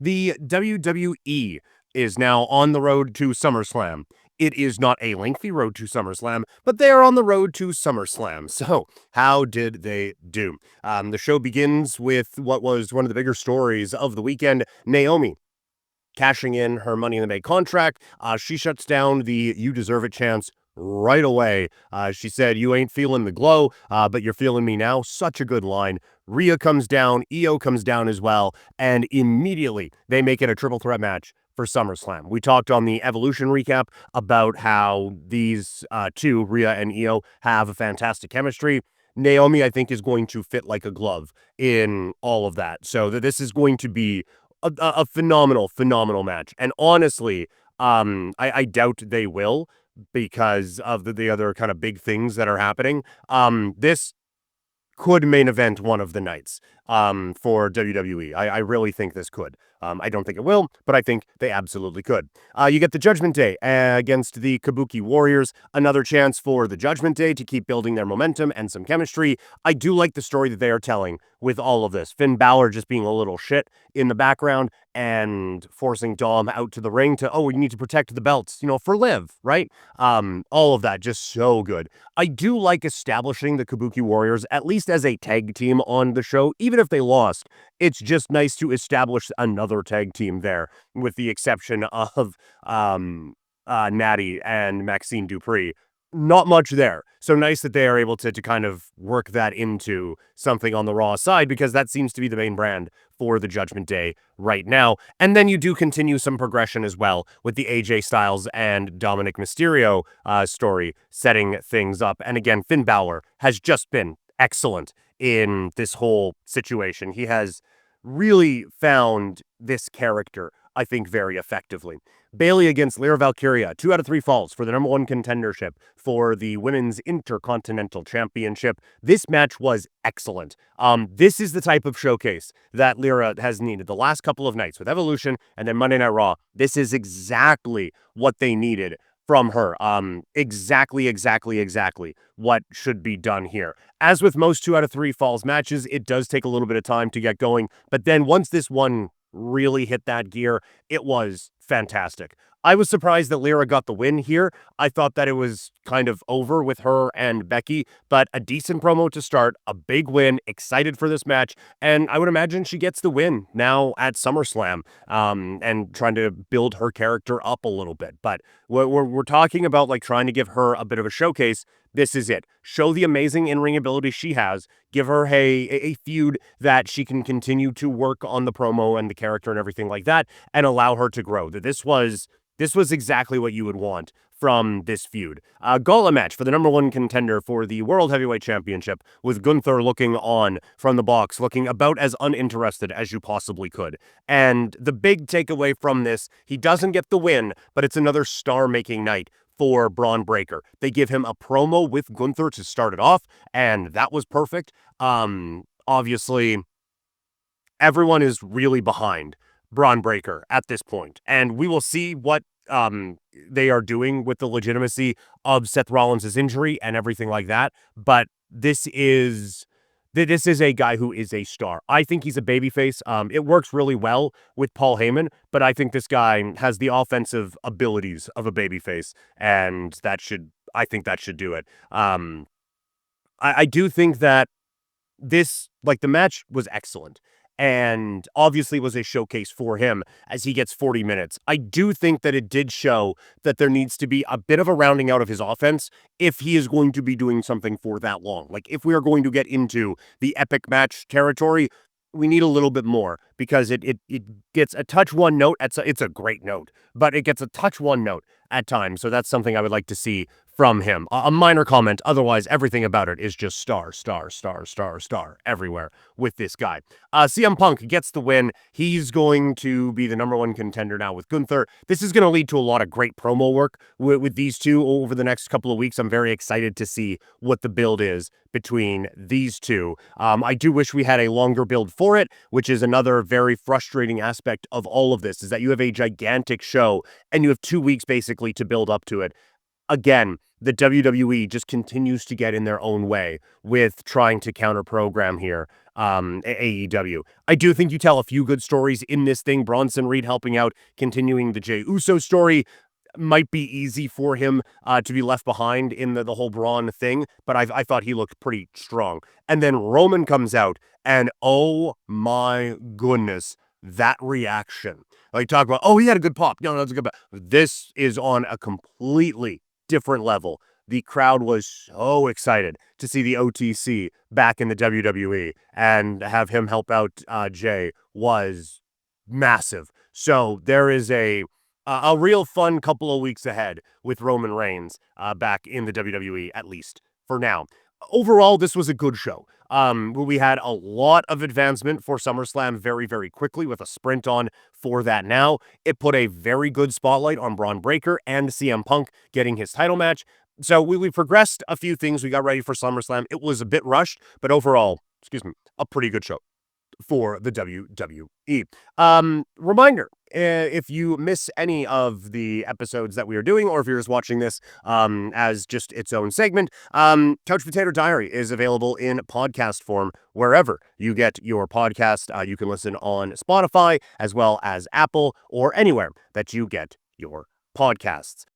The WWE is now on the road to SummerSlam. It is not a lengthy road to SummerSlam, but they are on the road to SummerSlam. So, how did they do? The show begins with what was one of the bigger stories of the weekend, Naomi cashing in her Money in the Bank contract. She shuts down the "you deserve it" chants right away. She said, "You ain't feeling the glow, but you're feeling me now." Such a good line. Rhea comes down, Iyo comes down as well, and immediately they make it a triple threat match for SummerSlam. We talked on the Evolution recap about how these two, Rhea and Iyo, have a fantastic chemistry. Naomi, I think, is going to fit like a glove in all of that. So that this is going to be a phenomenal match. And honestly, I doubt they will because of the other kind of big things that are happening. This could main event one of the nights for WWE. I really think this could. I don't think it will, but I think they absolutely could. You get the Judgment Day against the Kabuki Warriors. Another chance for the Judgment Day to keep building their momentum and some chemistry. I do like the story that they are telling with all of this. Finn Balor just being a little shit in the background and forcing Dom out to the ring to, oh, we need to protect the belts, for Liv, right? All of that just so good. I do like establishing the Kabuki Warriors, at least as a tag team on the show, even if they lost. It's just nice to establish another tag team there, with the exception of Natty and Maxine Dupree. Not much there. So nice that they are able to kind of work that into something on the Raw side, because that seems to be the main brand for the Judgment Day right now. And then you do continue some progression as well with the AJ Styles and Dominic Mysterio story setting things up. And again, Finn Balor has just been excellent in this whole situation. He has really found this character, I think, very effectively. Bayley against Lyra Valkyria, 2 out of 3 falls for the number 1 contendership for the Women's Intercontinental Championship. This match was excellent. This is the type of showcase that Lyra has needed the last couple of nights with Evolution and then Monday Night Raw. This is exactly what they needed from her. Exactly what should be done here. As with most 2 out of 3 falls matches, it does take a little bit of time to get going, but then once this one really hit that gear, it was fantastic. I was surprised that Lyra got the win here. I thought that it was kind of over with her and Becky, but a decent promo to start, a big win, excited for this match, and I would imagine she gets the win now at SummerSlam, and trying to build her character up a little bit. But we're talking about like trying to give her a bit of a showcase. This is it. Show the amazing in-ring ability she has. Give her a feud that she can continue to work on the promo and the character and everything like that, and allow her to grow. This was exactly what you would want from this feud. Gauntlet match for the number 1 contender for the World Heavyweight Championship, with Gunther looking on from the box, looking about as uninterested as you possibly could. And the big takeaway from this, he doesn't get the win, but it's another star-making night for Bron Breakker. They give him a promo with Gunther to start it off, and that was perfect. Obviously, everyone is really behind Bron Breakker at this point, and we will see what they are doing with the legitimacy of Seth Rollins' injury and everything like that. But this is a guy who is a star. I think he's a babyface. It works really well with Paul Heyman, but I think this guy has the offensive abilities of a babyface, and I think that should do it. I do think that the match was excellent, and obviously was a showcase for him as he gets 40 minutes. I do think that it did show that there needs to be a bit of a rounding out of his offense if he is going to be doing something for that long. Like, if we are going to get into the epic match territory, we need a little bit more, because it gets a touch one note. It's a great note, but it gets a touch one note at times. So that's something I would like to see from him. A minor comment. Otherwise, everything about it is just star everywhere with this guy. CM Punk gets the win. He's going to be the number 1 contender now with Gunther. This is going to lead to a lot of great promo work with these two over the next couple of weeks. I'm very excited to see what the build is between these two. I do wish we had a longer build for it, which is another very frustrating aspect of all of this, is that you have a gigantic show and you have 2 weeks basically to build up to it. Again, the WWE just continues to get in their own way with trying to counter program here. AEW. I do think you tell a few good stories in this thing. Bronson Reed helping out, continuing the Jey Uso story. Might be easy for him to be left behind in the whole Braun thing, but I thought he looked pretty strong. And then Roman comes out, and oh my goodness, that reaction. Like, talk about, oh, he had a good pop. No, that's a good pop. This is on a completely different level. The crowd was so excited to see the OTC back in the WWE, and have him help out Jay was massive. So there is a real fun couple of weeks ahead with Roman Reigns back in the WWE, at least for now. Overall, this was a good show. We had a lot of advancement for SummerSlam very, very quickly with a sprint on for that now. It put a very good spotlight on Bron Breakker and CM Punk getting his title match. So we progressed a few things. We got ready for SummerSlam. It was a bit rushed, but overall, a pretty good show for the WWE. Reminder, if you miss any of the episodes that we are doing, or if you're just watching this as just its own segment, Couch Potato Diary is available in podcast form wherever you get your podcast. You can listen on Spotify as well as Apple, or anywhere that you get your podcasts.